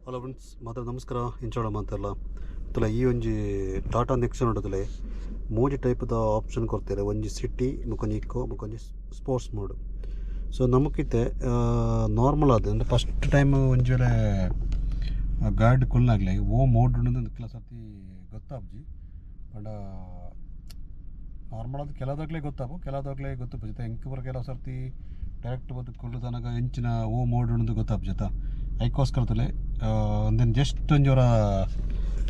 Hello friends ಮಾತ್ರ ನಮಸ್ಕಾರ ಇಂಚೋಳ ಮಾತಲ್ಲ ತುಲ ಈ ಒಂಜಿ ಟಾಟಾ ನೆಕ್ಸನ್ ನೋಡೋದಿಲ್ಲ ಮೂಜಿ ಟೈಪ್ದ ಆಪ್ಷನ್ ಕೊಡ್ತಾರೆ ಒಂಜಿ ಸಿಟಿ ಮುಕೊಂಜಿ ಇಕ್ಕೋ ಮುಕೊಂಜಿ ಸ್ಪೋರ್ಟ್ಸ್ ಮೋಡ್. ಸೊ ನಮಗಿತ್ತೆ ನಾರ್ಮಲ್ ಆದ ಅಂದರೆ ಫಸ್ಟ್ ಟೈಮ್ ಒಂಜಿ ವೇಳೆ ಗಾಡಿ ಕುಲ್ಲಾಗಲಿ ಓ ಮೋಡ್ ಉಂಡು ಕೆಲ ಸರ್ತಿ ಗೊತ್ತಾಬ್ಜಿ ಪಂಡ ನಾರ್ಮಲ್ ಅದು ಕೆಲದಾಗಲೇ ಕೆಲದಾಗಲೇ ಗೊತ್ತು ಜೊತೆ ಎಂಕ್ ಬರ ಕೆಲವು ಸರ್ತಿ ಡೈರೆಕ್ಟ್ ಬಂದು ಕೊಲ್ಲು ತನಕ ಹೆಂಚಿನ ಓ ಮೋಡ್ ಉಂಡು ಗೊತ್ತಾಬ್ ಜೊತೆ ಐಕೋಸ್ಕರದಲ್ಲೇ ಒಂದೇನು ಜಸ್ಟ್ ಒಂಜೋರ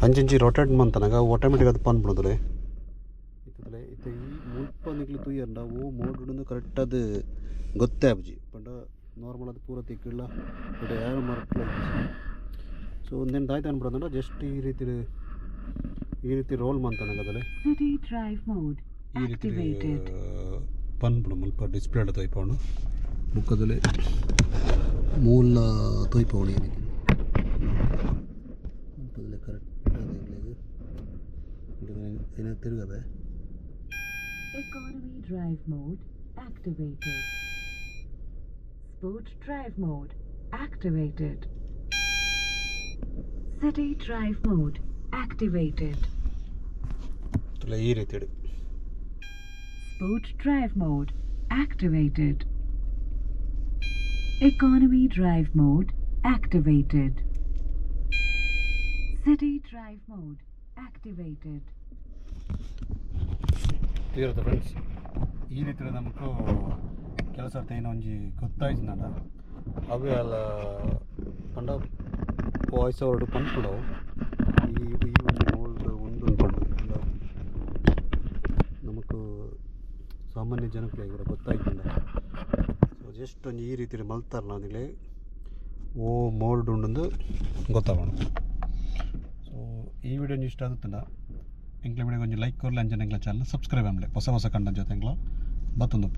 ಅಂಚಿ ರೊಟೇಟ್ ಮಂತನಾಗ ಆಟೋಮೆಟಿಕ್ ಅದು ಪನ್ ಬಿಡೋದ್ರೆ ಇತ್ತದಲ್ಲೇ ಇತ್ತ ಈ ಮುಲ್ಪ ನಿಗ್ಲಿ ತುಯ್ಯಂಡ ಓ ಮೋಡ್ ಉಂಡು ಕರೆಕ್ಟ್ ಅದು ಗೊತ್ತೇ ಆಬ್ಜಿ ಪಂಡ ನಾರ್ಮಲ್ ಅದು ಪೂರ ತಿಕ್ಕಿಲ್ಲ ಬಟ್ ಯಾರು ಮರ್ಕ್ಲ. ಸೊ ಒಂದೇನು ದಾಯ್ತು ಅನ್ಬಿಡೋದಂಡ ಜಸ್ಟ್ ಈ ರೀತಿ ರೋಲ್ ಮಂತನಾಗದಲ್ಲೇ ಈ ರೀತಿ ಪನ್ ಬಿಡು ಮುಲ್ಪ ಡಿಸ್ಪ್ಲೇ ತೊಯ್ಪವನು ಮುಖದಲ್ಲಿ ಮೂಲ ತೊಯ್ಪವನು ಈ ರೀತಿ ಮುಖದಲ್ಲಿ ಕರೆಕ್ಟ್ ಏನ ತಿರುಗಬೆ Economy drive mode activated. Sport drive mode activated. City drive mode activated. ಈ ರೀತಿ ಇಡು. Sport drive mode activated. Economy drive mode activated. City drive mode activated. ಇರುತ್ತೆ ಫ್ರೆಂಡ್ಸ್ ಈ ರೀತಿ ನಮಗೂ ಕೆಲಸ ಏನೋ ಒಂಜಿ ಗೊತ್ತಾಯ್ತು ನಾನು ಅವೇ ಅಲ್ಲ ಪಂಡ ವಾಯ್ಸ್ ಓವರ್ ಪಂಡ್ಬಿಡವು ಈ ಒಂದು ಓಲ್ಡ್ ಒಂದು ನಮಗೂ ಸಾಮಾನ್ಯ ಜನಕ್ಕೆ ಇವರ ಗೊತ್ತಾಯ್ತಿಲ್ಲ. ಸೊ ಜಸ್ಟ್ ಒಂದು ಈ ರೀತಿ ಮಲ್ತಾರೆ ನಾನಿಲ್ಲಿ ಓ ಮೋಲ್ಡ್ ಉಂಡು ಗೊತ್ತಾಗೋಣ. ಸೊ ಈ ವಿಡಿಯೋ ಇಷ್ಟ ಆಗುತ್ತಲ್ಲ ಎಂಕ್ಲ ವಿಡಿಯೋಗೆ ಒಂದು ಲೈಕ್ ಕೊರಲಿ ಅಂಜನೆ ಎಂಗ್ಲ ಚಾನಲ್ ಸಬ್ಸ್ಕ್ರೈಬ್ ಆಗಲಿ ಹೊಸ ಕಂಡ ಜೊತೆ ಎಂಗ್ಲ ಬತ್ತೊಂದು